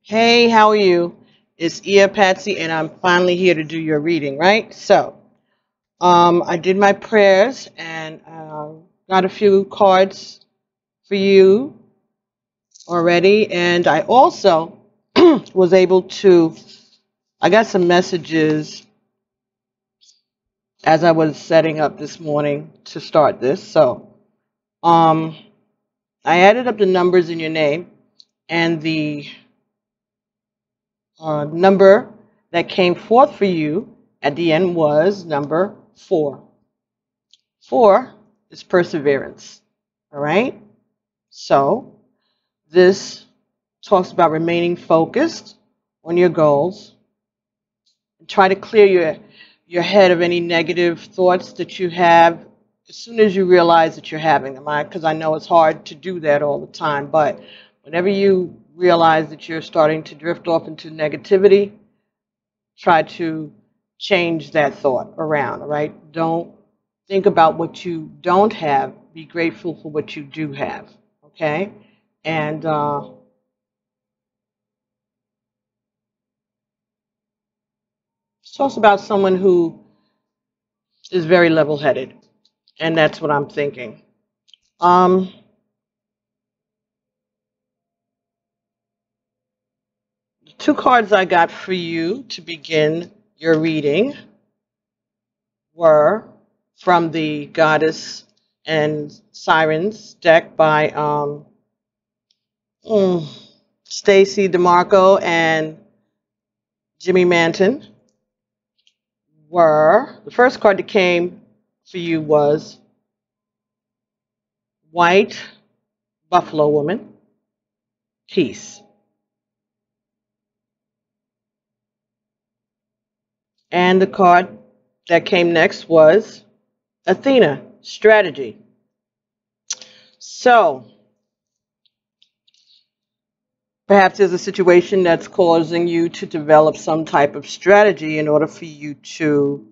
Hey, how are you? It's Patsy, and I'm finally here to do your reading, right? I did my prayers and got a few cards for you already, and I also was able to. I got some messages as I was setting up this morning to start this. Um, I added up the numbers in your name, and the number that came forth for you at the end was number 4. 4 is perseverance. All right? So, this talks about remaining focused on your goals. Try to clear your head of any negative thoughts that you have as soon as you realize that you're having them. Because I know it's hard to do that all the time, but whenever you realize that you're starting to drift off into negativity, try to change that thought around, all right? Don't think about what you don't have. Be grateful for what you do have, okay? And it's also about someone who is very level-headed, and that's what I'm thinking. Um, the 2 cards I got for you to begin your reading were from the Goddess and Sirens deck by Stacy DeMarco and Jimmy Manton. The first card that came for you was White Buffalo Woman, Peace. And the card that came next was Athena, Strategy. So, perhaps there's a situation that's causing you to develop some type of strategy in order for you to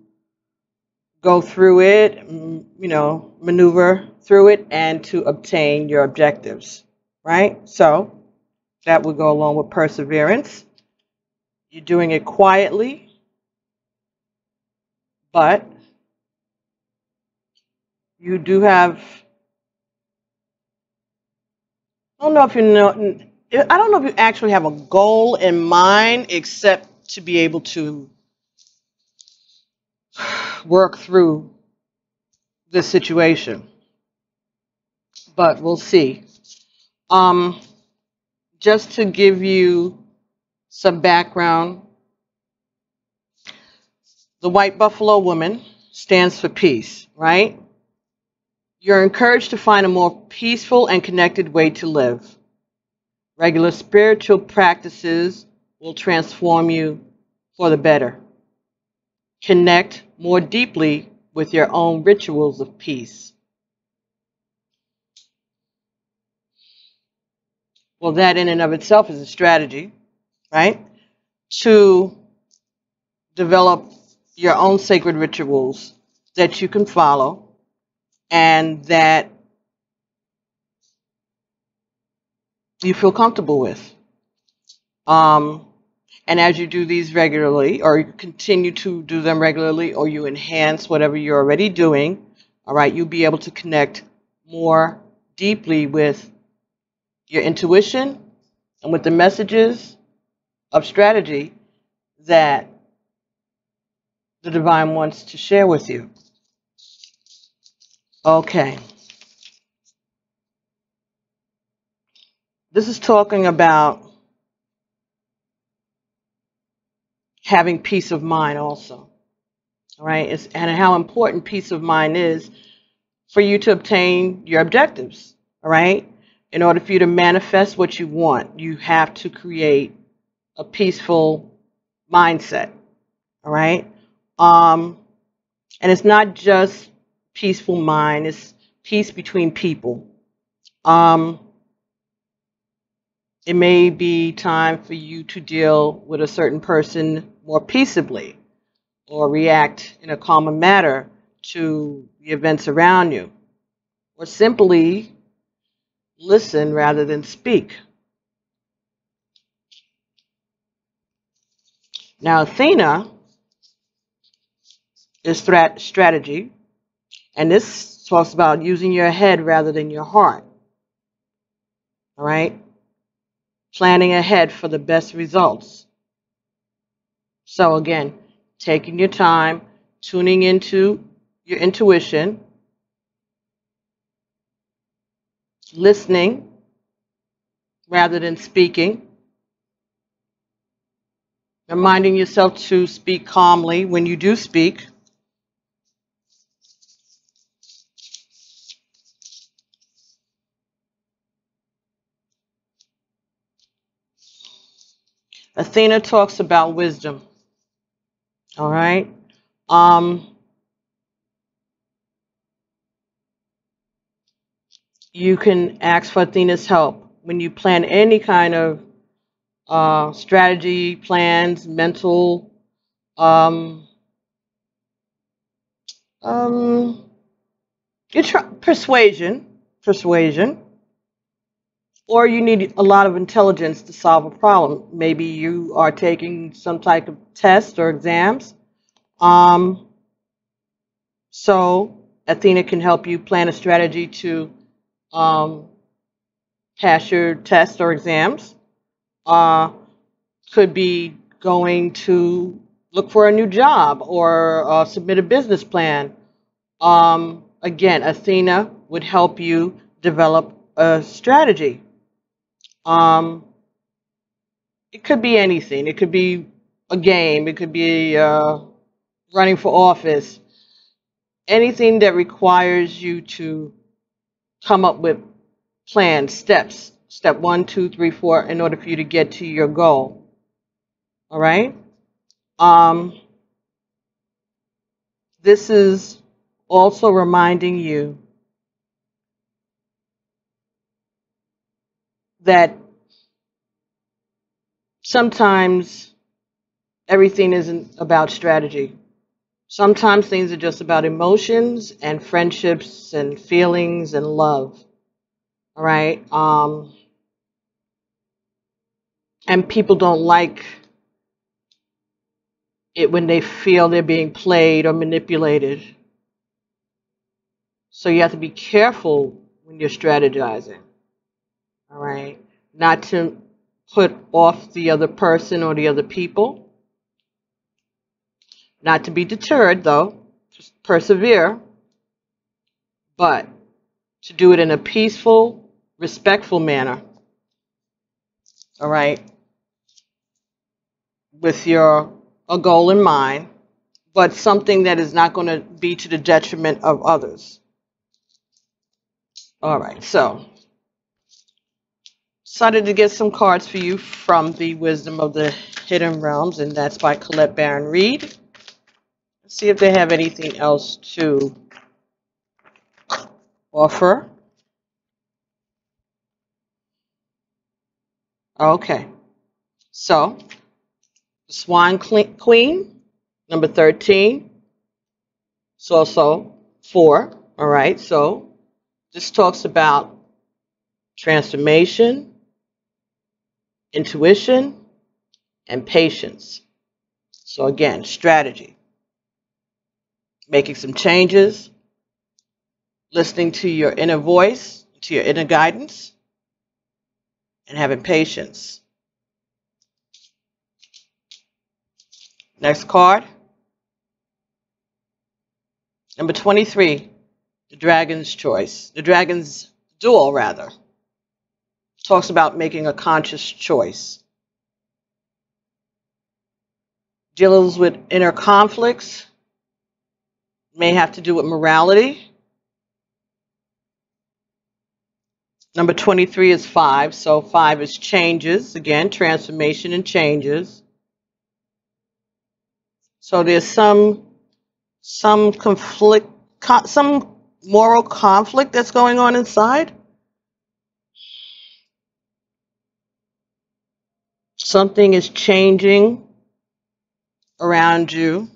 go through it, maneuver through it, and to obtain your objectives, right? So, that would go along with perseverance. You're doing it quietly, but you do have, I don't know if you know, I don't know if you actually have a goal in mind except to be able to work through this situation. But we'll see. Just to give you some background, the White Buffalo Woman stands for peace, right? You're encouraged to find a more peaceful and connected way to live. Regular spiritual practices will transform you for the better. Connect more deeply with your own rituals of peace. Well, that in and of itself is a strategy, right? To develop your own sacred rituals that you can follow and that you feel comfortable with. And as you do these regularly, or you continue to do them regularly, or you enhance whatever you're already doing, all right, you'll be able to connect more deeply with your intuition and with the messages of strategy that the divine wants to share with you. Okay. This is talking about having peace of mind also. All right, and how important peace of mind is for you to obtain your objectives. All right, in order for you to manifest what you want, you have to create a peaceful mindset. All right, and it's not just peaceful mind; it's peace between people. It may be time for you to deal with a certain person more peaceably, or react in a calmer manner to the events around you, or simply listen rather than speak. Now, Athena is strategy, and this talks about using your head rather than your heart. All right? Planning ahead for the best results. So again, taking your time, tuning into your intuition, listening rather than speaking, reminding yourself to speak calmly when you do speak. Athena talks about wisdom. All right. You can ask for Athena's help when you plan any kind of strategy, plans, mental, um, um, persuasion, or you need a lot of intelligence to solve a problem. Maybe you are taking some type of test or exams. So Athena can help you plan a strategy to pass your tests or exams. Could be going to look for a new job or submit a business plan. Again, Athena would help you develop a strategy. It could be anything. It could be a game. It could be running for office. Anything that requires you to come up with plans, steps. Step 1, 2, 3, 4, in order for you to get to your goal. All right? This is also reminding you that sometimes everything isn't about strategy. Sometimes things are just about emotions and friendships and feelings and love. All right? And people don't like it when they feel they're being played or manipulated. So you have to be careful when you're strategizing. All right? Not to put off the other person or the other people. Not to be deterred, though. Just persevere. But to do it in a peaceful, respectful manner. All right? With a goal in mind, but something that is not going to be to the detriment of others. All right, so decided to get some cards for you from the Wisdom of the Hidden Realms, and that's by Colette Baron Reed. Let's see if they have anything else to offer. Okay, so the Swan Queen, number 13. It's also 4. All right, so this talks about transformation, intuition, and patience. So again, strategy. Making some changes, listening to your inner voice, to your inner guidance, and having patience. Next card. Number 23, the Dragon's Choice. The Dragon's Duel, rather. Talks about making a conscious choice. Deals with inner conflicts. May have to do with morality. Number 23 is 5. So 5 is changes. Again, transformation and changes. So there's some conflict, some moral conflict that's going on inside. Something is changing around you,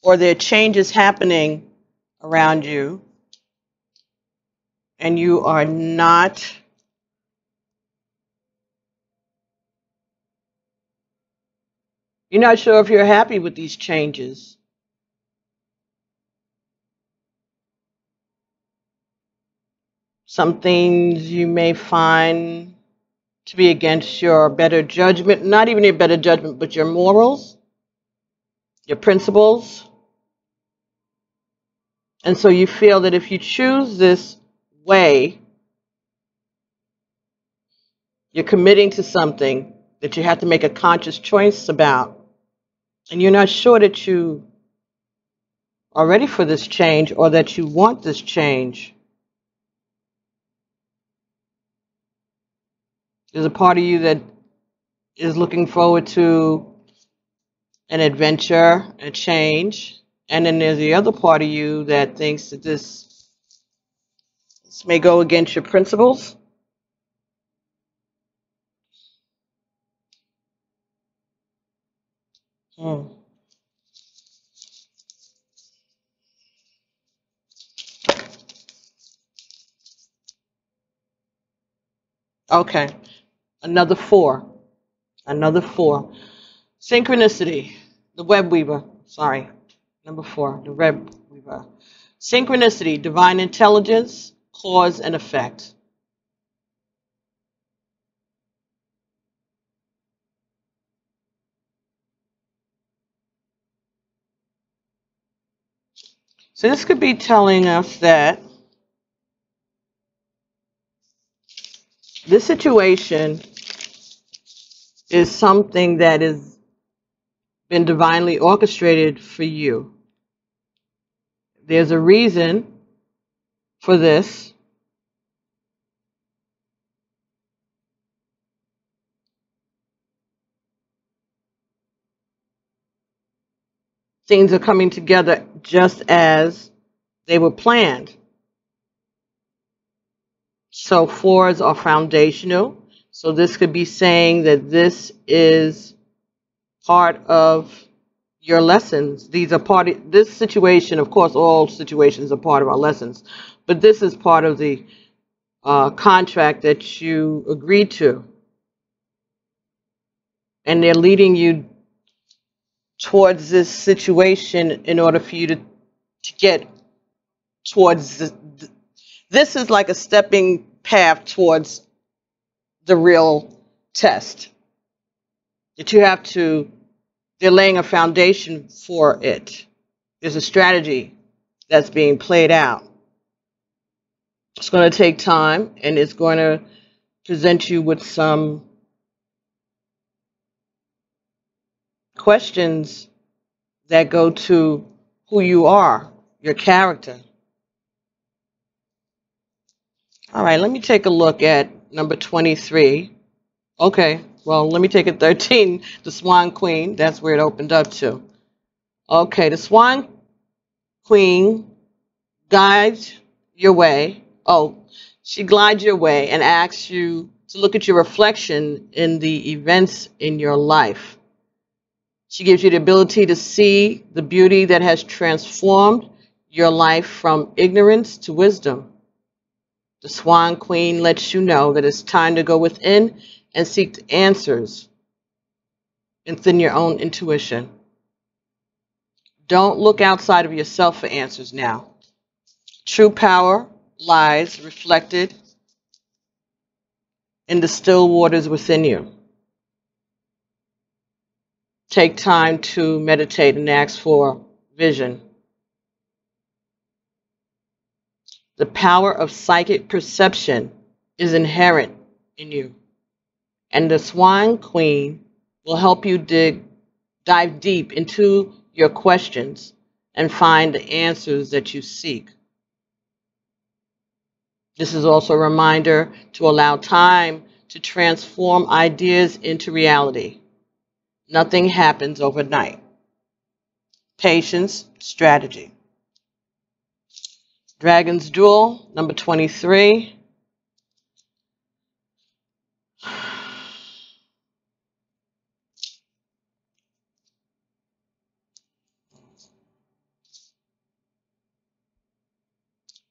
or there are changes happening around you, and you are not You're not sure if you're happy with these changes. Some things you may find to be against your better judgment, not even your better judgment, but your morals, your principles. And so you feel that if you choose this way, you're committing to something that you have to make a conscious choice about. And you're not sure that you are ready for this change or that you want this change. There's a part of you that is looking forward to an adventure, a change. And then there's the other part of you that thinks that this may go against your principles. Okay, another 4. Another 4. Synchronicity, the web weaver. Sorry, number 4, the web weaver. Synchronicity, divine intelligence, cause and effect. So this could be telling us that this situation is something that has been divinely orchestrated for you. There's a reason for this. Things are coming together just as they were planned. So 4s are foundational. So this could be saying that this is part of your lessons. These are part of this situation. Of course, all situations are part of our lessons, but this is part of the contract that you agreed to. And they're leading you towards this situation in order for you to get towards this is like a stepping path towards the real test that you have to. They're laying a foundation for it. There's a strategy that's being played out. It's going to take time, and it's going to present you with some questions that go to who you are, your character. All right, let me take a look at number 23. Okay, well, let me take it 13, the Swan Queen. That's where it opened up to. Okay, the Swan Queen guides your way. Oh, she glides your way and asks you to look at your reflection in the events in your life. She gives you the ability to see the beauty that has transformed your life from ignorance to wisdom. The Swan Queen lets you know that it's time to go within and seek answers within your own intuition. Don't look outside of yourself for answers now. True power lies reflected in the still waters within you. Take time to meditate and ask for vision. The power of psychic perception is inherent in you. And the Swan Queen will help you dive deep into your questions and find the answers that you seek. This is also a reminder to allow time to transform ideas into reality. Nothing happens overnight. Patience, strategy. Dragon's Duel, number 23.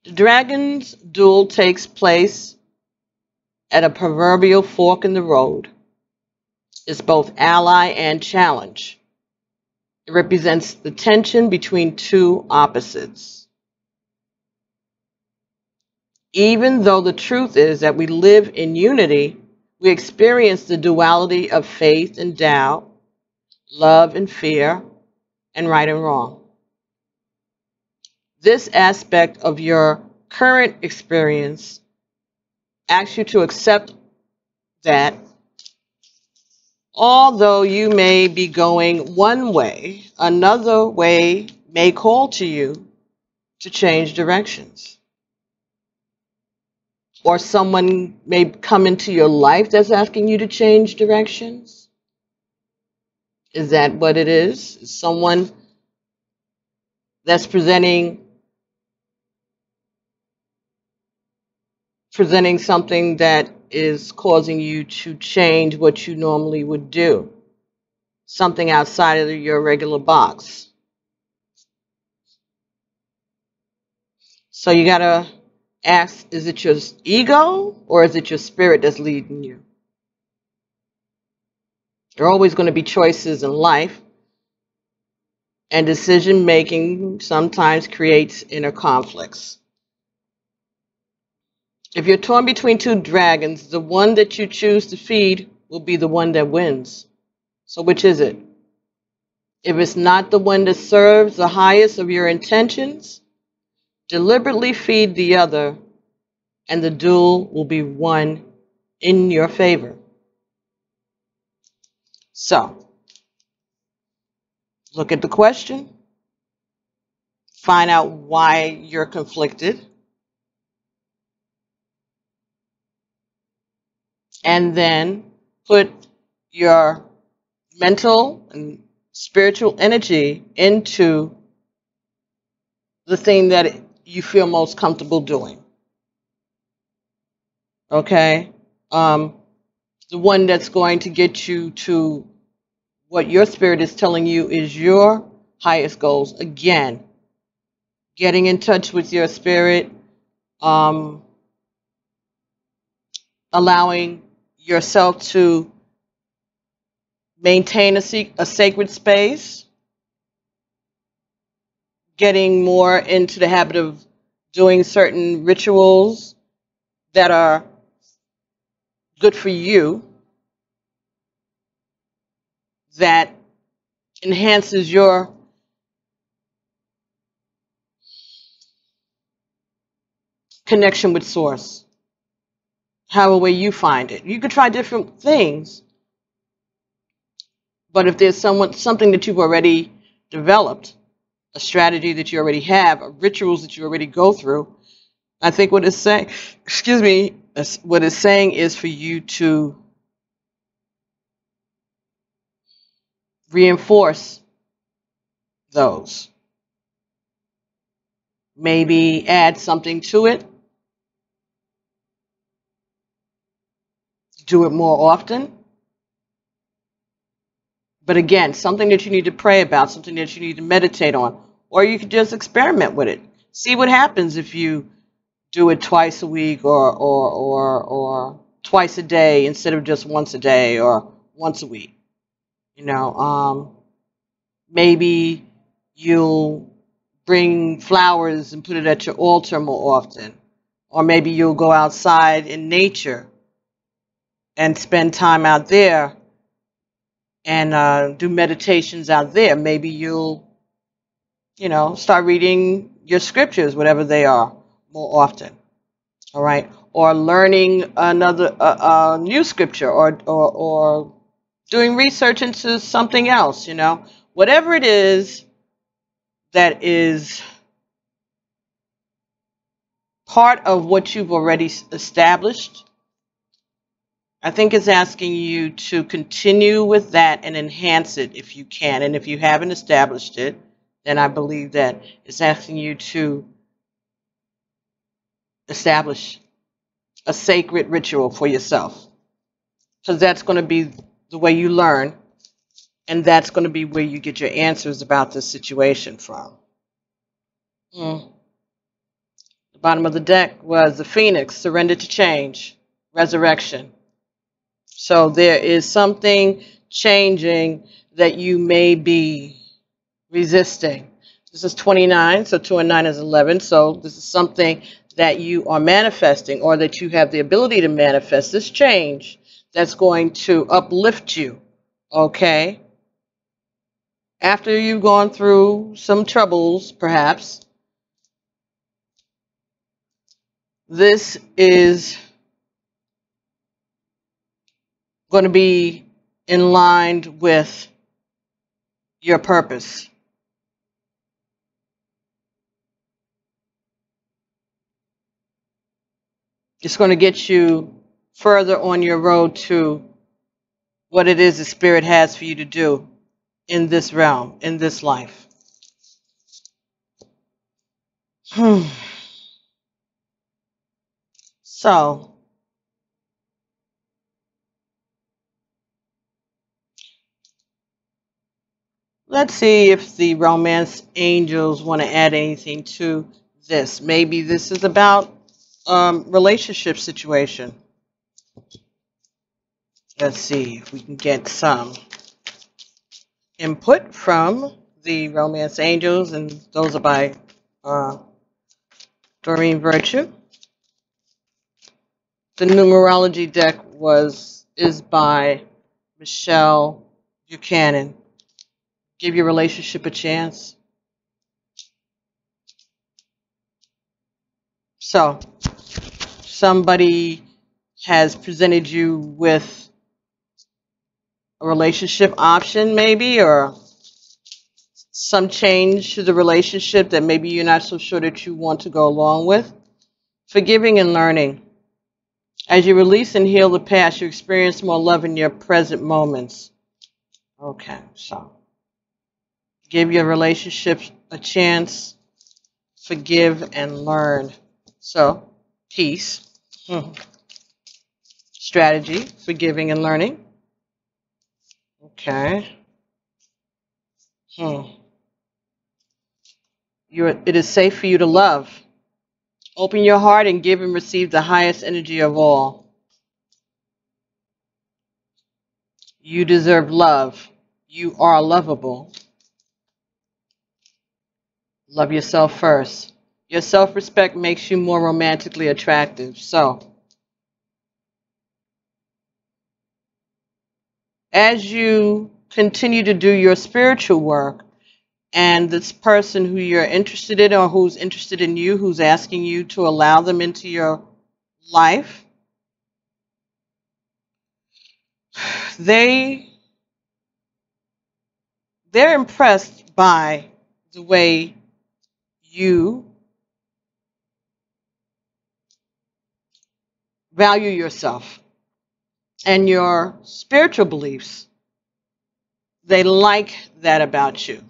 The Dragon's Duel takes place at a proverbial fork in the road. It's both ally and challenge. It represents the tension between two opposites. Even though the truth is that we live in unity, we experience the duality of faith and doubt, love and fear, and right and wrong. This aspect of your current experience asks you to accept that although you may be going one way, another way may call to you to change directions. Or someone may come into your life that's asking you to change directions. Is that what it is? Is someone that's presenting something that is causing you to change what you normally would do, something outside of your regular box. So you got to ask, is it your ego or is it your spirit that's leading you? There are always going to be choices in life, and decision making sometimes creates inner conflicts. If you're torn between two dragons, the one that you choose to feed will be the one that wins. So which is it? If it's not the one that serves the highest of your intentions, deliberately feed the other, and the duel will be won in your favor. So, look at the question, find out why you're conflicted, and then put your mental and spiritual energy into the thing that you feel most comfortable doing. Okay? The one that's going to get you to what your spirit is telling you is your highest goals. Again, getting in touch with your spirit, allowing yourself to maintain a sacred space, getting more into the habit of doing certain rituals that are good for you, that enhances your connection with source, however way you find it. You could try different things, but if there's something that you've already developed, a strategy that you already have, rituals that you already go through, I think what it's saying, what it's saying is for you to reinforce those. Maybe add something to it. Do it more often. But again, something that you need to pray about, something that you need to meditate on, or you could just experiment with it. See what happens if you do it twice a week or twice a day instead of just once a day or once a week. You know, maybe you'll bring flowers and put it at your altar more often. Or maybe you'll go outside in nature and spend time out there and do meditations out there. Maybe you'll, start reading your scriptures, whatever they are, more often. All right? Or learning another new scripture or doing research into something else, Whatever it is that is part of what you've already established, I think it's asking you to continue with that and enhance it if you can. And if you haven't established it, then I believe that it's asking you to establish a sacred ritual for yourself. Because that's going to be the way you learn, and that's going to be where you get your answers about this situation from. The bottom of the deck was the Phoenix, surrender to change, resurrection. So there is something changing that you may be resisting. This is 29, so 2 and 9 is 11. So this is something that you are manifesting, or that you have the ability to manifest, this change that's going to uplift you, okay? After you've gone through some troubles, perhaps, this is going to be in line with your purpose. It's going to get you further on your road to what it is the Spirit has for you to do in this realm, in this life. So, let's see if the romance angels want to add anything to this. Maybe this is about relationship situation. Let's see if we can get some input from the romance angels, and those are by Doreen Virtue. The numerology deck is by Michelle Buchanan. Give your relationship a chance. So, somebody has presented you with a relationship option, maybe, or some change to the relationship that maybe you're not so sure that you want to go along with. Forgiving and learning. As you release and heal the past, you experience more love in your present moments. Okay, so give your relationship a chance. Forgive and learn. So, peace. Strategy, forgiving and learning. Okay. It is safe for you to love. Open your heart and give and receive the highest energy of all. You deserve love. You are lovable. Love yourself first. Your self-respect makes you more romantically attractive. So, as you continue to do your spiritual work, and this person who you're interested in, or who's interested in you, who's asking you to allow them into your life, they're impressed by the way you value yourself and your spiritual beliefs. They like that about you.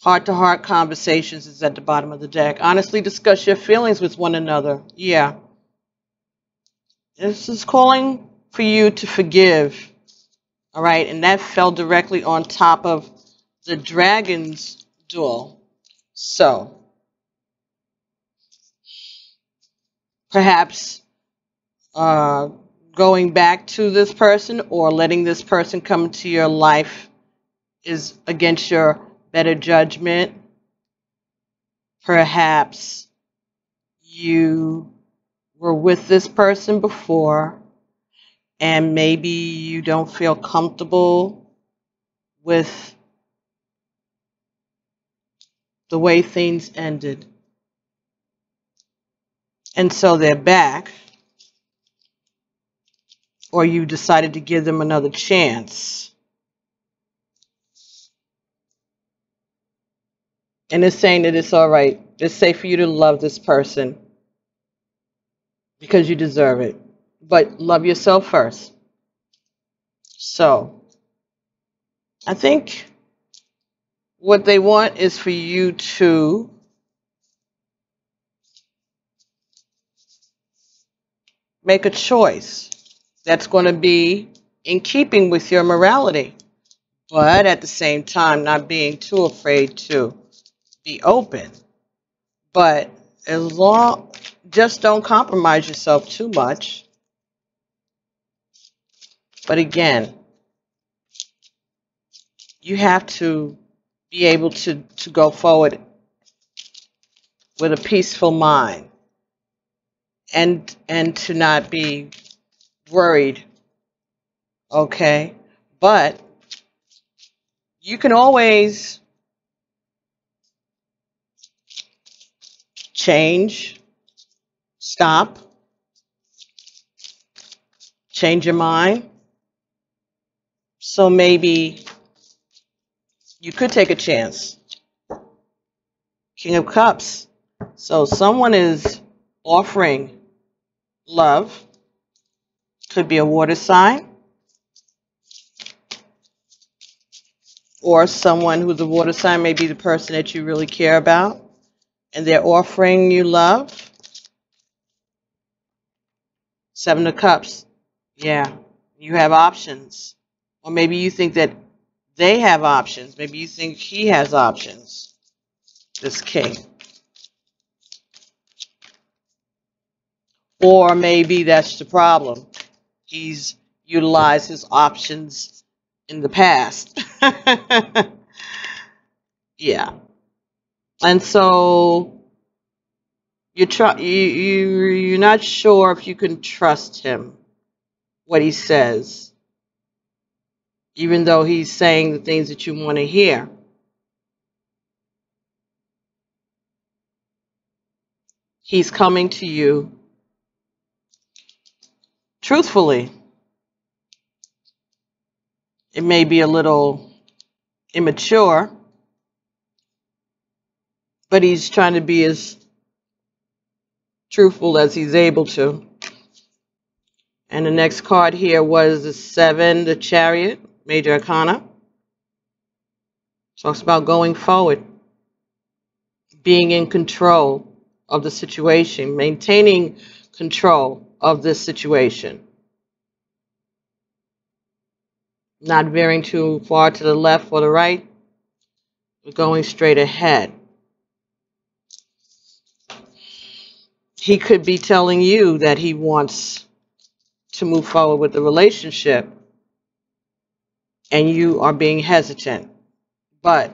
Heart-to-heart conversations is at the bottom of the deck. Honestly discuss your feelings with one another. Yeah. This is calling for you to forgive. All right, and that fell directly on top of the Dragon's duel. So, perhaps going back to this person or letting this person come into your life is against your better judgment. Perhaps you were with this person before and maybe you don't feel comfortable with the way things ended. And so they're back, or you decided to give them another chance. And it's saying that it's all right. It's safe for you to love this person because you deserve it. But love yourself first. So, I think what they want is for you to make a choice that's going to be in keeping with your morality, but at the same time not being too afraid to be open. But just don't compromise yourself too much. But again, you have to be able to go forward with a peaceful mind and to not be worried, okay? But you can always change, stop, change your mind. So maybe you could take a chance. King of Cups. So someone is offering love. Could be a water sign. Or someone who's a water sign may be the person that you really care about. And they're offering you love. Seven of Cups. Yeah, you have options. Or maybe you think that they have options. Maybe you think he has options. This king. Or maybe that's the problem. He's utilized his options in the past. Yeah. And so you're not sure if you can trust him, what he says, even though he's saying the things that you want to hear. He's coming to you truthfully. It may be a little immature, but he's trying to be as truthful as he's able to. And the next card here was the 7, the Chariot, Major Arcana. Talks about going forward, being in control of the situation, maintaining control of this situation. Not veering too far to the left or the right, but going straight ahead. He could be telling you that he wants to move forward with the relationship, and you are being hesitant. But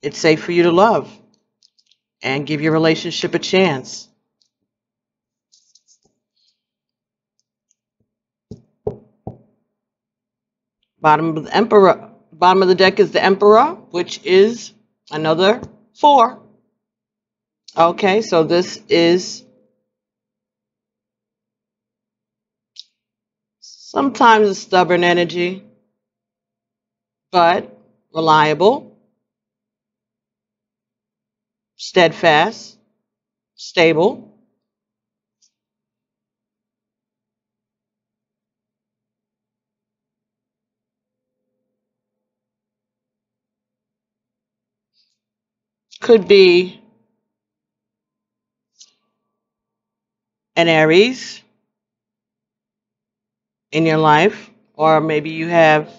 it's safe for you to love and give your relationship a chance. Bottom of the Emperor. Bottom of the deck is the Emperor, which is another 4. Okay, so this is sometimes a stubborn energy, but reliable, steadfast, stable. Could be an Aries in your life, or maybe you have,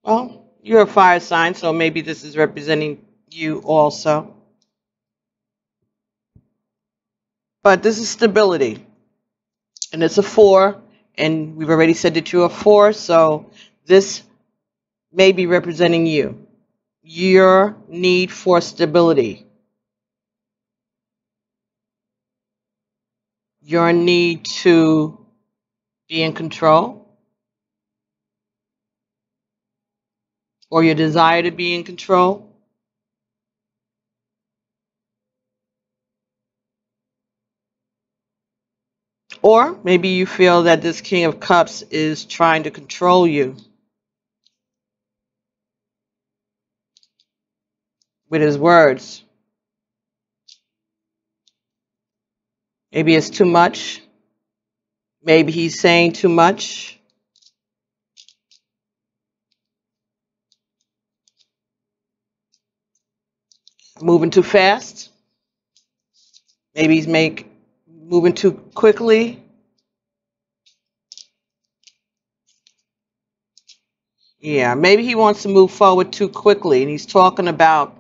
well, you're a fire sign, so maybe this is representing you also. But this is stability, and it's a 4, and we've already said that you're a 4, so this may be representing you, your need for stability, your need to be in control, or your desire to be in control. Or maybe you feel that this King of Cups is trying to control you with his words. Maybe it's too much. Maybe he's saying too much. Moving too fast. Maybe he's moving too quickly. Yeah, maybe he wants to move forward too quickly, and he's talking about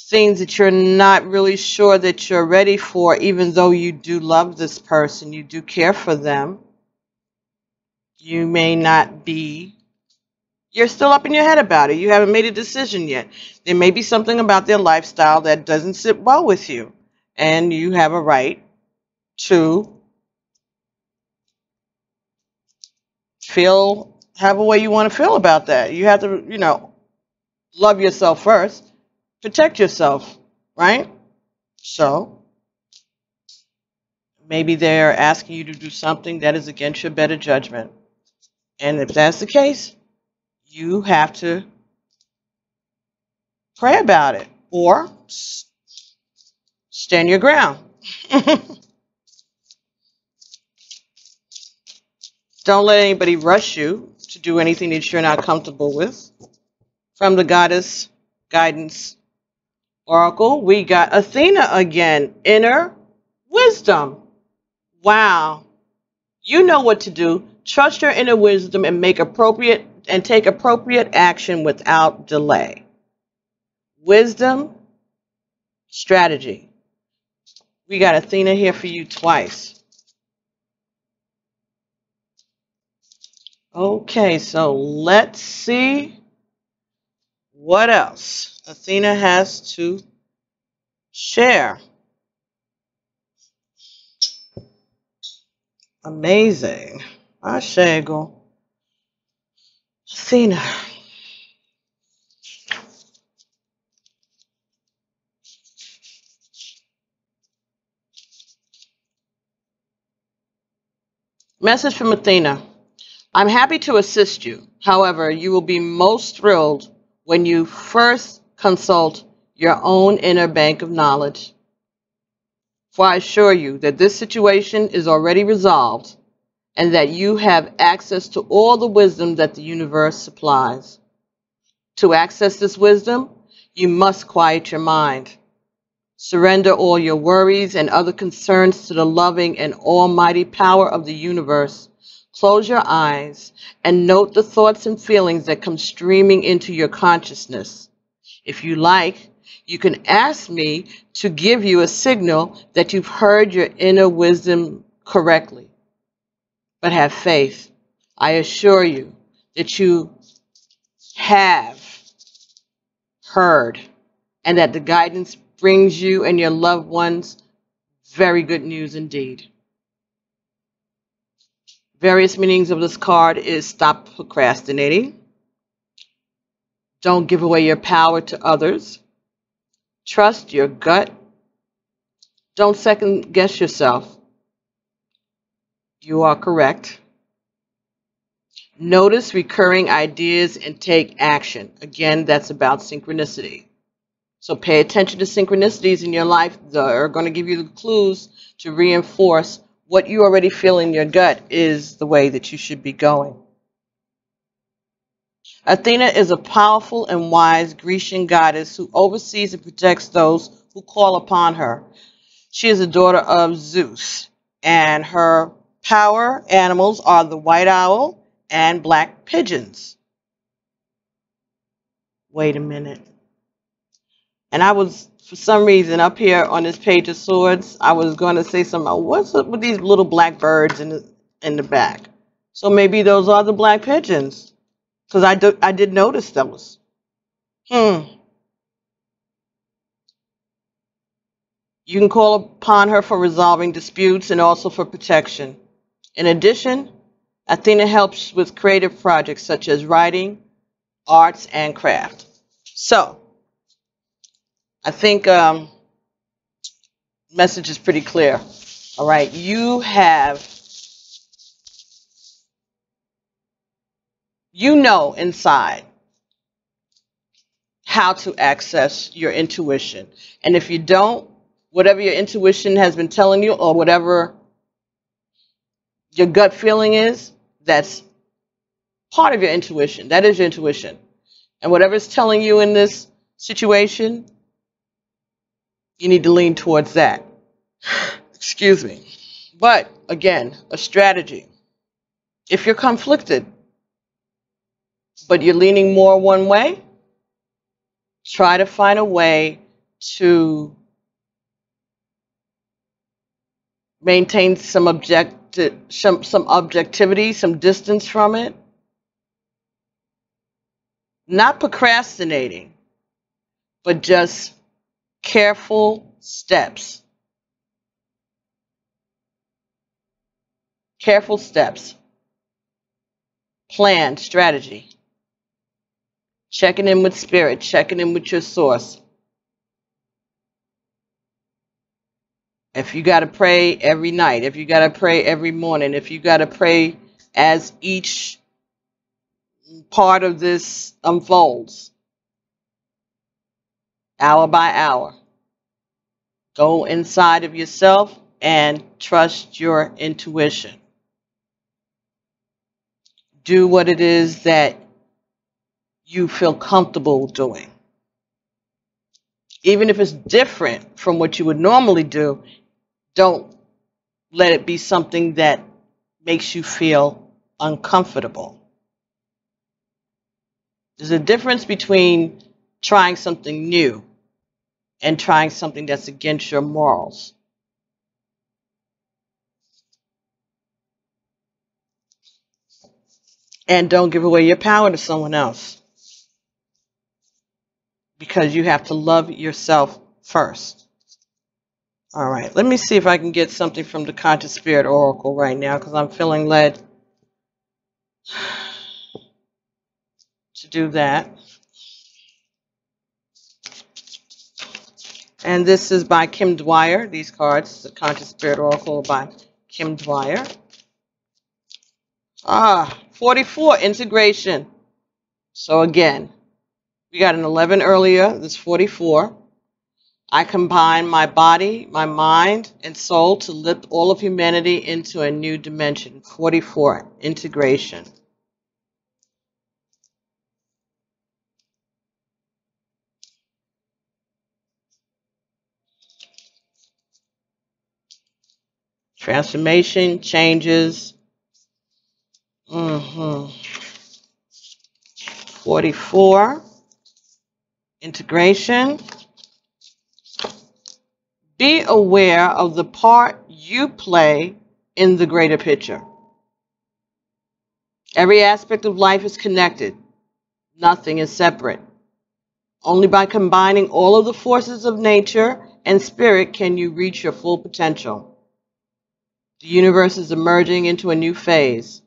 things that you're not really sure that you're ready for, even though you do love this person, you do care for them. You may not be, you're still up in your head about it. You haven't made a decision yet. There may be something about their lifestyle that doesn't sit well with you, and you have a right to have a way you want to feel about that. You have to, love yourself first, protect yourself, right? So maybe they're asking you to do something that is against your better judgment. And if that's the case, you have to pray about it or stand your ground. Don't let anybody rush you to do anything that you're not comfortable with. From the Goddess Guidance Oracle, we got Athena again, inner wisdom. Wow. You know what to do. Trust your inner wisdom and take appropriate action without delay. Wisdom, strategy. We got Athena here for you twice. Okay, so let's see what else Athena has to share. Amazing. I chego. Athena. Message from Athena. I'm happy to assist you. However, you will be most thrilled when you first consult your own inner bank of knowledge. For I assure you that this situation is already resolved and that you have access to all the wisdom that the universe supplies. To access this wisdom, you must quiet your mind. Surrender all your worries and other concerns to the loving and almighty power of the universe. Close your eyes and note the thoughts and feelings that come streaming into your consciousness. If you like, you can ask me to give you a signal that you've heard your inner wisdom correctly. But have faith. I assure you that you have heard and that the guidance brings you and your loved ones very good news indeed. Various meanings of this card is stop procrastinating. Don't give away your power to others. Trust your gut. Don't second guess yourself. You are correct. Notice recurring ideas and take action. Again, that's about synchronicity. So pay attention to synchronicities in your life that are going to give you the clues to reinforce what you already feel in your gut is the way that you should be going. Athena is a powerful and wise Grecian goddess who oversees and protects those who call upon her. She is a daughter of Zeus, and her power animals are the white owl and black pigeons. Wait a minute. And I was, for some reason, up here on this page of swords, I was going to say something about what's up with these little black birds in the back. So maybe those are the black pigeons, because I did notice those. You can call upon her for resolving disputes and also for protection. In addition, Athena helps with creative projects such as writing, arts, and craft. So, I think message is pretty clear. All right, you know inside how to access your intuition. And if you don't, whatever your intuition has been telling you or whatever your gut feeling is, that's part of your intuition. That is your intuition. And whatever it's telling you in this situation, you need to lean towards that. Excuse me. But again, a strategy. If you're conflicted, but you're leaning more one way, try to find a way to maintain some objectivity, some distance from it. Not procrastinating, but just careful steps. Careful steps. Plan, strategy. Checking in with spirit, checking in with your source. If you got to pray every night, if you got to pray every morning, if you got to pray as each part of this unfolds, hour by hour, go inside of yourself and trust your intuition. Do what it is that you feel comfortable doing. Even if it's different from what you would normally do, don't let it be something that makes you feel uncomfortable. There's a difference between trying something new and trying something that's against your morals. And don't give away your power to someone else, because you have to love yourself first. All right, let me see if I can get something from the Conscious Spirit Oracle right now, because I'm feeling led to do that. And this is by Kim Dwyer. These cards, the Conscious Spirit Oracle by Kim Dwyer. 44, integration. So again, we got an 11 earlier, this 44. I combine my body, my mind, and soul to lift all of humanity into a new dimension. 44, integration. Transformation, changes. 44, integration. Be aware of the part you play in the greater picture. Every aspect of life is connected. Nothing is separate. Only by combining all of the forces of nature and spirit can you reach your full potential. The universe is emerging into a new phase.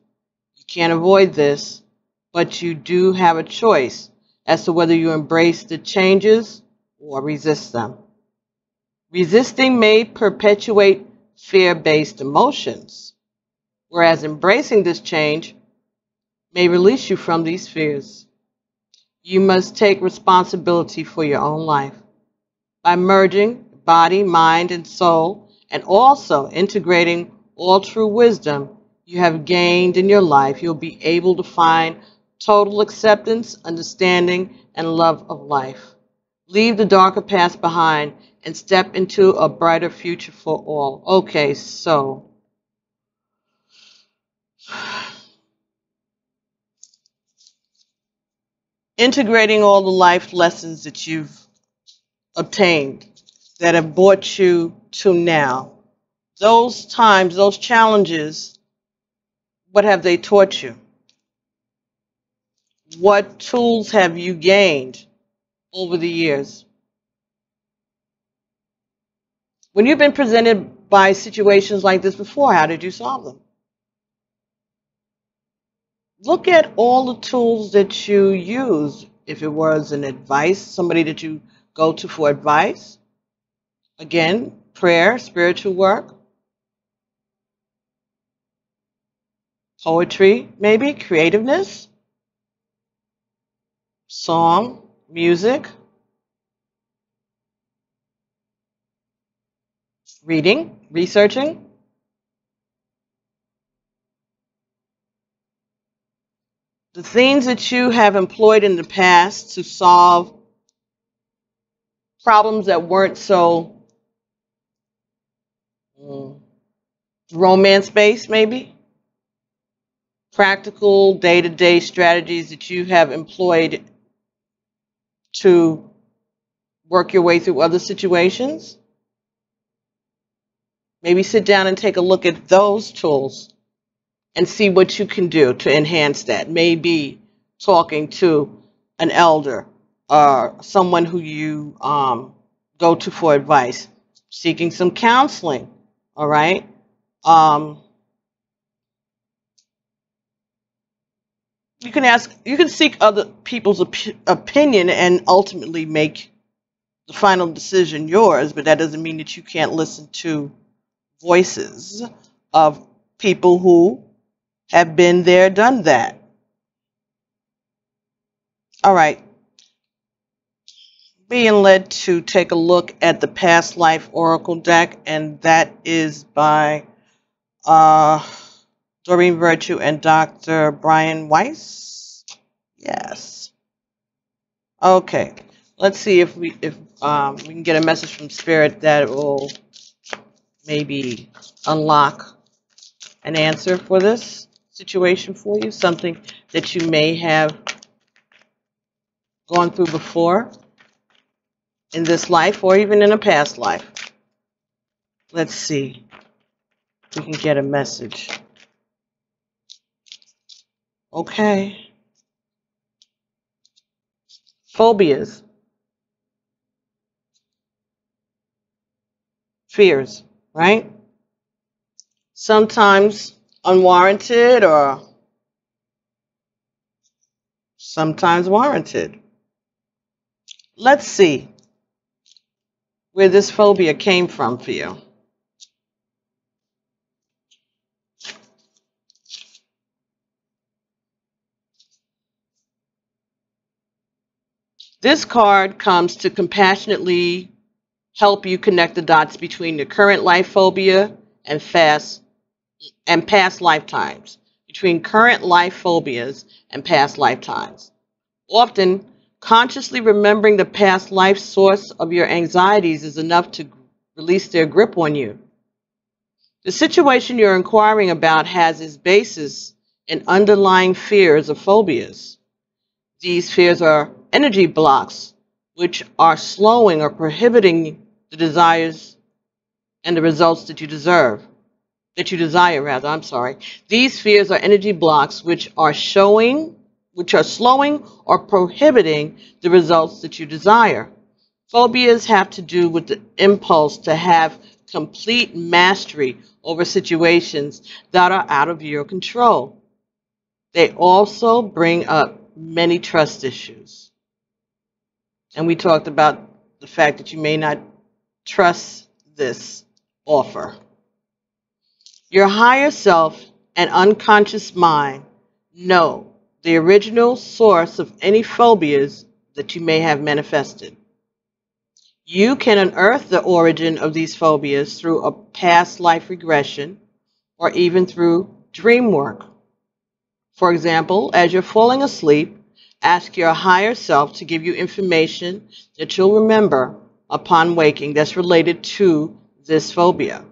You can't avoid this, but you do have a choice as to whether you embrace the changes or resist them. Resisting may perpetuate fear-based emotions, whereas embracing this change may release you from these fears. You must take responsibility for your own life. By merging body, mind, and soul, and also integrating all true wisdom you have gained in your life, you'll be able to find total acceptance, understanding, and love of life. Leave the darker past behind and step into a brighter future for all. Okay, so integrating all the life lessons that you've obtained that have brought you to now. Those times, those challenges, what have they taught you? What tools have you gained over the years? When you've been presented by situations like this before, how did you solve them? Look at all the tools that you use. If it was an advice, somebody that you go to for advice. Again, prayer, spiritual work, poetry, maybe, creativeness, song, music, reading, researching. The things that you have employed in the past to solve problems that weren't so romance-based, maybe. Practical, day-to-day strategies that you have employed to work your way through other situations. Maybe sit down and take a look at those tools and see what you can do to enhance that. Maybe talking to an elder or someone who you go to for advice, seeking some counseling, all right? You can seek other people's opinion and ultimately make the final decision yours, but that doesn't mean that you can't listen to voices of people who have been there, done that. All right. Being led to take a look at the Past Life Oracle deck, and that is by Doreen Virtue and Dr. Brian Weiss. Yes. Okay. Let's see if we can get a message from Spirit that will maybe unlock an answer for this situation for you, something that you may have gone through before in this life or even in a past life. Let's see if we can get a message. Okay. Phobias. Fears, right? Sometimes unwarranted or sometimes warranted. Let's see where this phobia came from for you. This card comes to compassionately help you connect the dots between the current life phobia and past lifetimes. Between current life phobias and past lifetimes. Often, consciously remembering the past life source of your anxieties is enough to release their grip on you. The situation you're inquiring about has its basis in underlying fears or phobias. These fears are energy blocks, which are slowing or prohibiting the desires and the results that you desire. These fears are energy blocks which are slowing or prohibiting the results that you desire. Phobias have to do with the impulse to have complete mastery over situations that are out of your control. They also bring up many trust issues. And we talked about the fact that you may not trust this offer. Your higher self and unconscious mind know the original source of any phobias that you may have manifested. You can unearth the origin of these phobias through a past life regression or even through dream work. For example, as you're falling asleep, ask your higher self to give you information that you'll remember upon waking that's related to this phobia.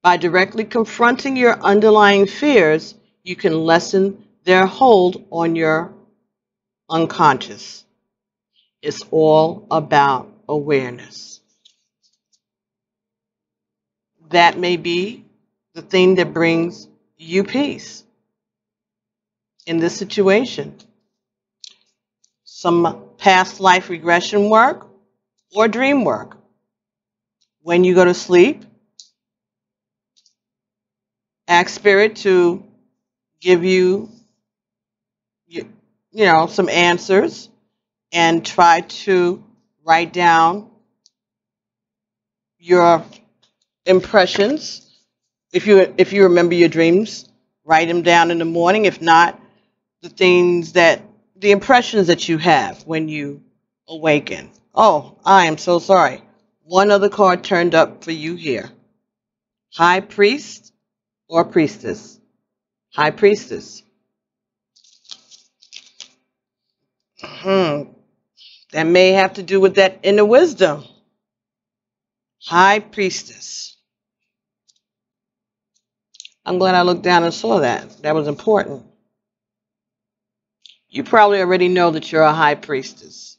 By directly confronting your underlying fears, you can lessen their hold on your unconscious. It's all about awareness. That may be the thing that brings you peace in this situation. Some past life regression work or dream work. When you go to sleep, ask Spirit to give you some answers and try to write down your impressions. If you remember your dreams, write them down in the morning. If not, the impressions that you have when you awaken. Oh, I am so sorry. One other card turned up for you here. High Priest or Priestess. High Priestess. That may have to do with that inner wisdom. High Priestess. I'm glad I looked down and saw that. That was important. You probably already know that you're a High Priestess,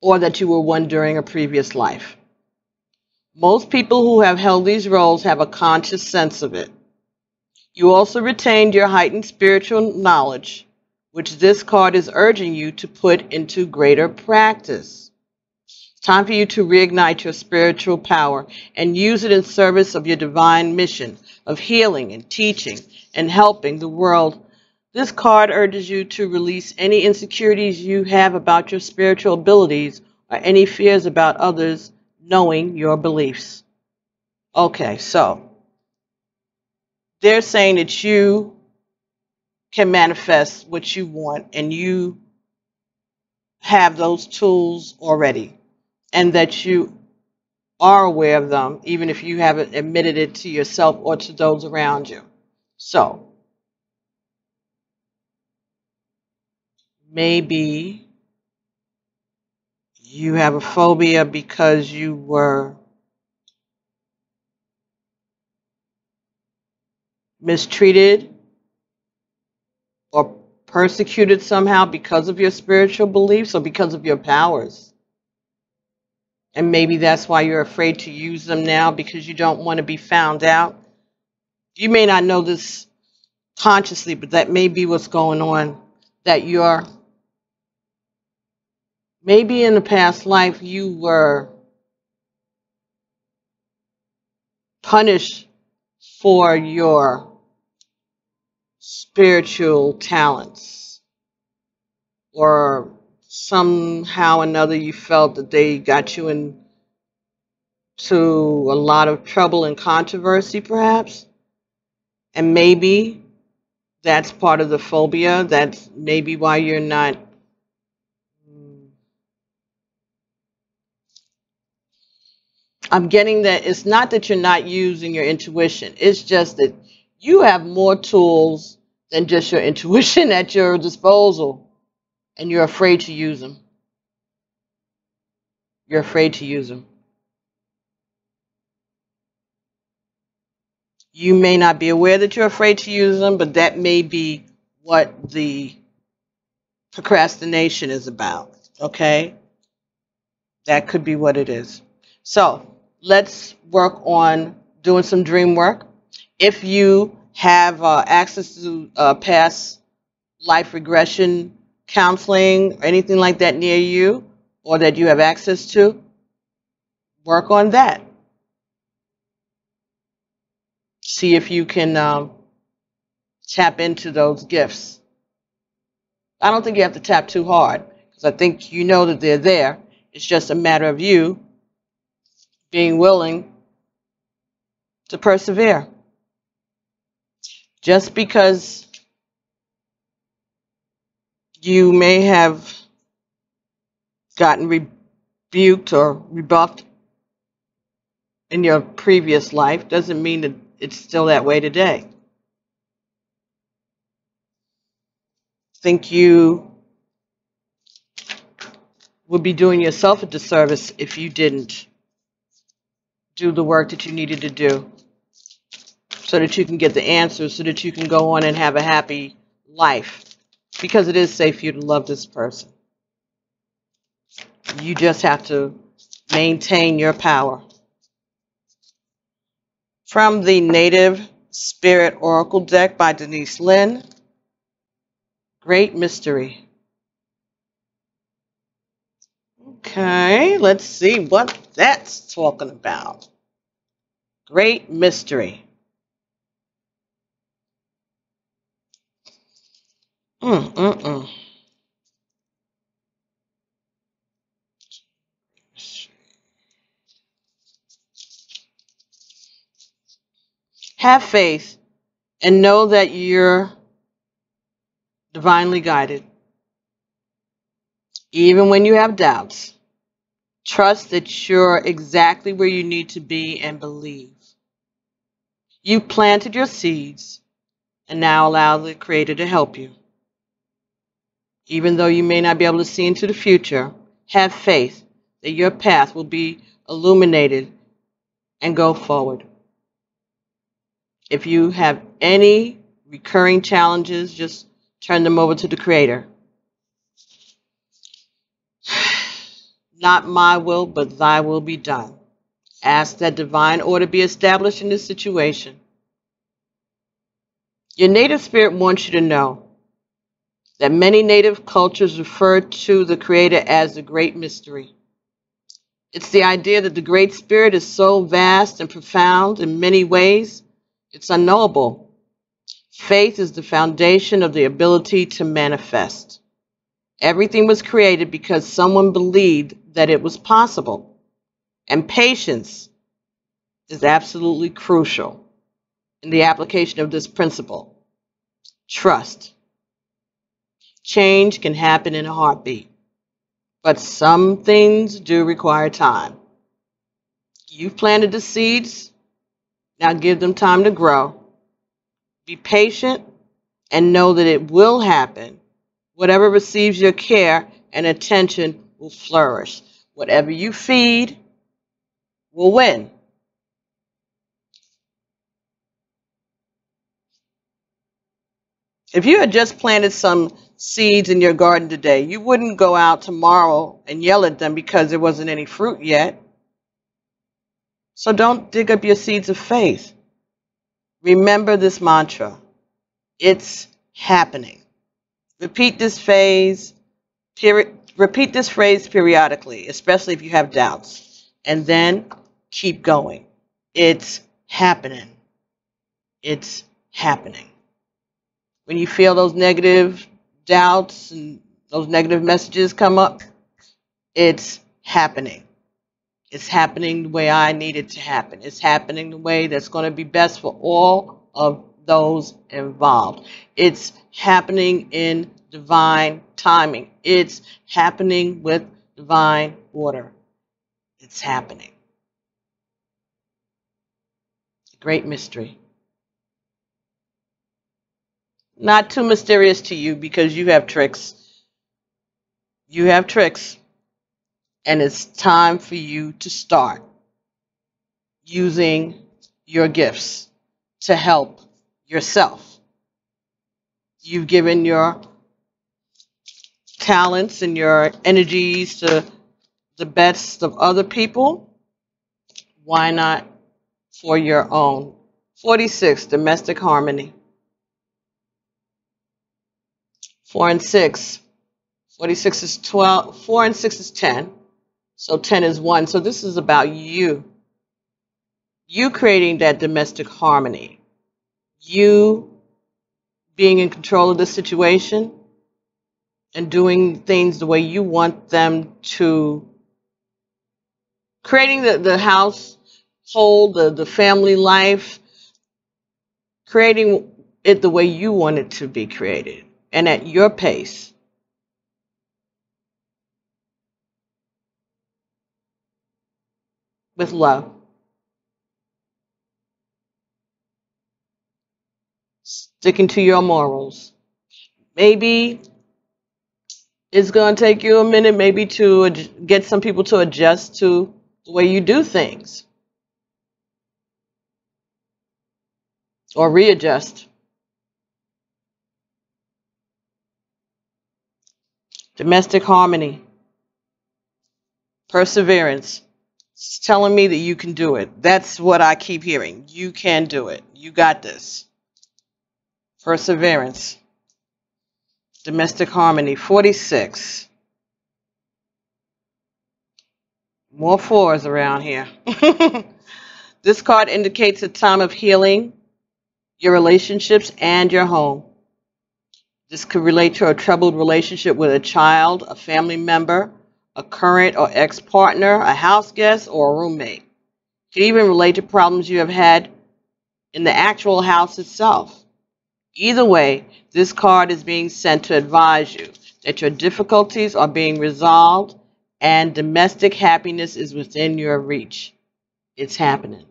or that you were one during a previous life. Most people who have held these roles have a conscious sense of it. You also retained your heightened spiritual knowledge which this card is urging you to put into greater practice. Time for you to reignite your spiritual power and use it in service of your divine mission of healing and teaching and helping the world. This card urges you to release any insecurities you have about your spiritual abilities or any fears about others knowing your beliefs. Okay, so they're saying that you can manifest what you want and you have those tools already, and that you are aware of them, even if you haven't admitted it to yourself or to those around you. So, maybe you have a phobia because you were mistreated or persecuted somehow because of your spiritual beliefs or because of your powers. And maybe that's why you're afraid to use them now, because you don't want to be found out. You may not know this consciously, but that may be what's going on. That you're, maybe in the past life you were punished for your spiritual talents, or somehow or another you felt that they got you into a lot of trouble and controversy perhaps. And maybe that's part of the phobia. That's maybe why you're not I'm getting that it's not that you're not using your intuition. It's just that you have more tools than just your intuition at your disposal, and you're afraid to use them. You're afraid to use them. You may not be aware that you're afraid to use them, but that may be what the procrastination is about, okay? That could be what it is. So let's work on doing some dream work. If you have access to past life regression counseling or anything like that near you, or that you have access to, work on that. See if you can tap into those gifts. I don't think you have to tap too hard, because I think you know that they're there. It's just a matter of you being willing to persevere. Just because you may have gotten rebuked or rebuffed in your previous life doesn't mean that it's still that way today. I think you would be doing yourself a disservice if you didn't do the work that you needed to do so that you can get the answers, so that you can go on and have a happy life. Because it is safe for you to love this person. You just have to maintain your power. From the Native Spirit Oracle deck by Denise Lynn, Great Mystery. Okay, let's see what that's talking about. Great Mystery. Have faith and know that you're divinely guided. Even when you have doubts, trust that you're exactly where you need to be and believe. You've planted your seeds and now allow the Creator to help you. Even though you may not be able to see into the future, have faith that your path will be illuminated and go forward. If you have any recurring challenges, just turn them over to the Creator. Not my will, but thy will be done. Ask that divine order be established in this situation. Your native spirit wants you to know that many native cultures refer to the Creator as the Great Mystery. It's the idea that the Great Spirit is so vast and profound in many ways, it's unknowable. Faith is the foundation of the ability to manifest. Everything was created because someone believed that it was possible. And patience is absolutely crucial in the application of this principle. Trust. Change can happen in a heartbeat, but some things do require time. You've planted the seeds, now give them time to grow. Be patient and know that it will happen. Whatever receives your care and attention will flourish. Whatever you feed will win. If you had just planted some seeds in your garden today, you wouldn't go out tomorrow and yell at them because there wasn't any fruit yet. So don't dig up your seeds of faith. Remember this mantra. It's happening. Repeat this phrase periodically, especially if you have doubts. And then keep going. It's happening. It's happening. When you feel those negative doubts and those negative messages come up, it's happening. It's happening the way I need it to happen. It's happening the way that's going to be best for all of those involved. It's happening in divine timing. It's happening with divine order. It's happening. Great mystery. Not too mysterious to you because you have tricks. You have tricks. And it's time for you to start using your gifts to help yourself. You've given your talents and your energies to the best of other people. Why not for your own? 46, domestic harmony. 4 and 6. 46 is 12. 4 and 6 is 10. So 10 is 1. So this is about you. You creating that domestic harmony. You being in control of the situation and doing things the way you want them to. Creating the household, the family life. Creating it the way you want it to be created. And at your pace. With love. Sticking to your morals. Maybe it's going to take you a minute maybe to get some people to adjust to the way you do things. Or readjust. Domestic harmony. Perseverance. It's telling me that you can do it. That's what I keep hearing. You can do it. You got this. Perseverance. Domestic harmony. 46. More 4s around here. This card indicates a time of healing, your relationships, and your home. This could relate to a troubled relationship with a child, a family member, a current or ex-partner, a house guest, or a roommate. It could even relate to problems you have had in the actual house itself. Either way, this card is being sent to advise you that your difficulties are being resolved and domestic happiness is within your reach. It's happening.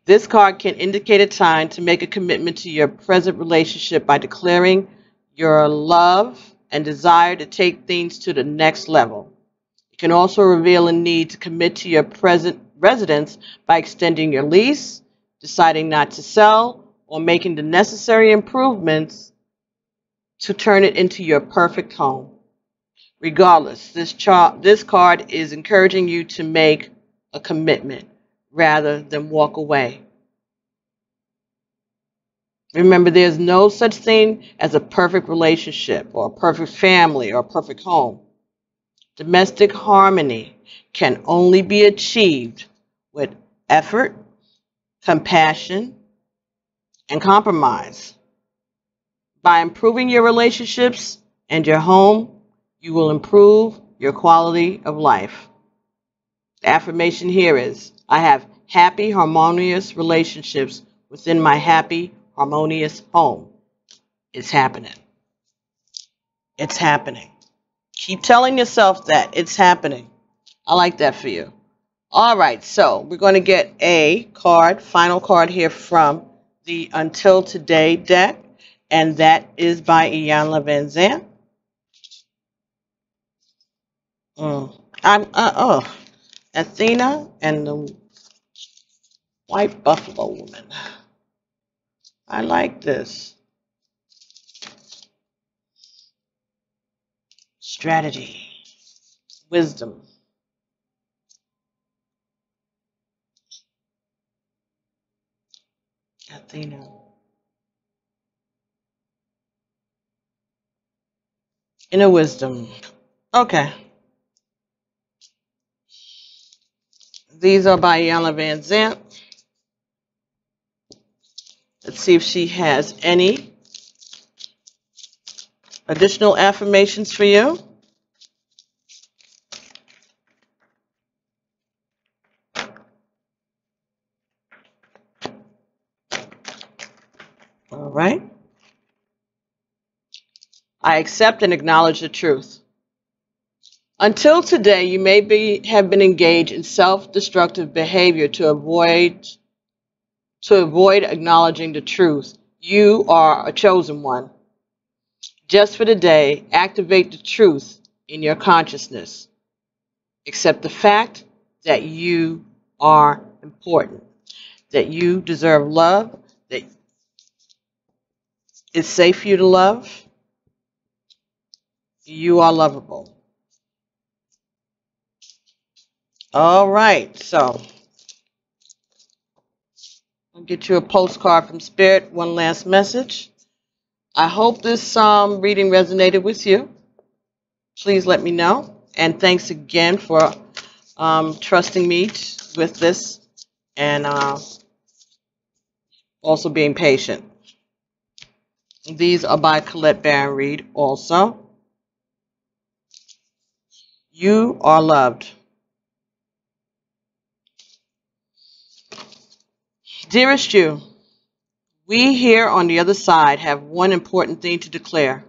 This card can indicate a time to make a commitment to your present relationship by declaring your love and desire to take things to the next level. It can also reveal a need to commit to your present residence by extending your lease, deciding not to sell, or making the necessary improvements to turn it into your perfect home. Regardless, this card is encouraging you to make a commitment rather than walk away. Remember, there's no such thing as a perfect relationship or a perfect family or a perfect home. Domestic harmony can only be achieved with effort, compassion, and compromise. By improving your relationships and your home, you will improve your quality of life. The affirmation here is, I have happy, harmonious relationships within my happy, harmonious home. It's happening. It's happening. Keep telling yourself that it's happening. I like that for you. All right, so we're going to get a card, final card here from the Until Today deck, and that is by Iyanla Van Zandt. Athena and the White Buffalo Woman. I like this. Strategy, wisdom. Athena. Inner wisdom. Okay. These are by Iyanla Van Zandt. Let's see if she has any additional affirmations for you. All right. I accept and acknowledge the truth. Until today, you may have been engaged in self-destructive behavior to avoid acknowledging the truth. You are a chosen one. Just for today, activate the truth in your consciousness. Accept the fact that you are important, that you deserve love, that it's safe for you to love. You are lovable. All right, so I'll get you a postcard from Spirit. One last message. I hope this reading resonated with you. Please let me know. And thanks again for trusting me with this and also being patient. These are by Colette Baron Reed also. You are loved. Dearest you, we here on the other side have one important thing to declare.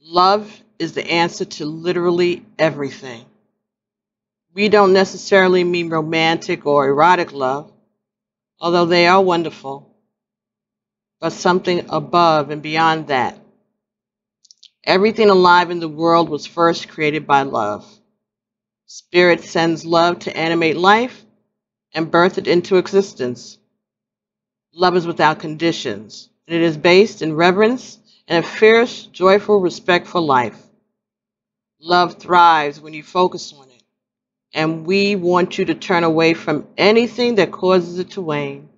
Love is the answer to literally everything. We don't necessarily mean romantic or erotic love, although they are wonderful, but something above and beyond that. Everything alive in the world was first created by love. Spirit sends love to animate life and birth it into existence. Love is without conditions, and it is based in reverence and a fierce, joyful respect for life. Love thrives when you focus on it, and we want you to turn away from anything that causes it to wane.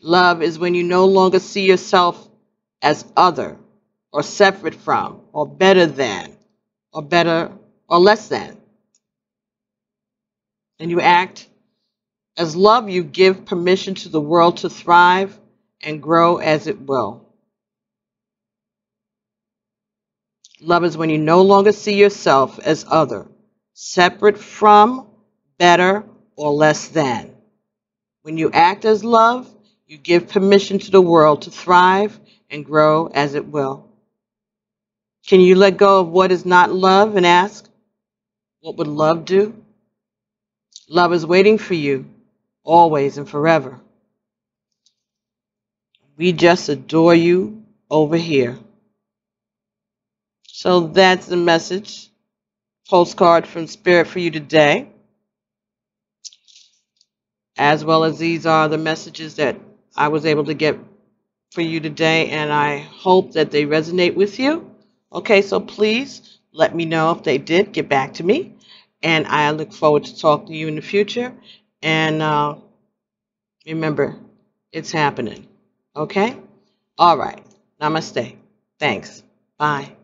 Love is when you no longer see yourself as other, or separate from, or better than, or better, or less than. And you act as love, you give permission to the world to thrive and grow as it will. Love is when you no longer see yourself as other, separate from, better, or less than. When you act as love, you give permission to the world to thrive and grow as it will. Can you let go of what is not love and ask, what would love do? Love is waiting for you, always and forever. We just adore you over here. So that's the message, postcard from Spirit for you today. As well as these are the messages that I was able to get for you today, and I hope that they resonate with you. Okay, so please let me know if they did. Get back to me, and I look forward to talking to you in the future. And remember, it's happening. Okay? All right. Namaste. Thanks. Bye.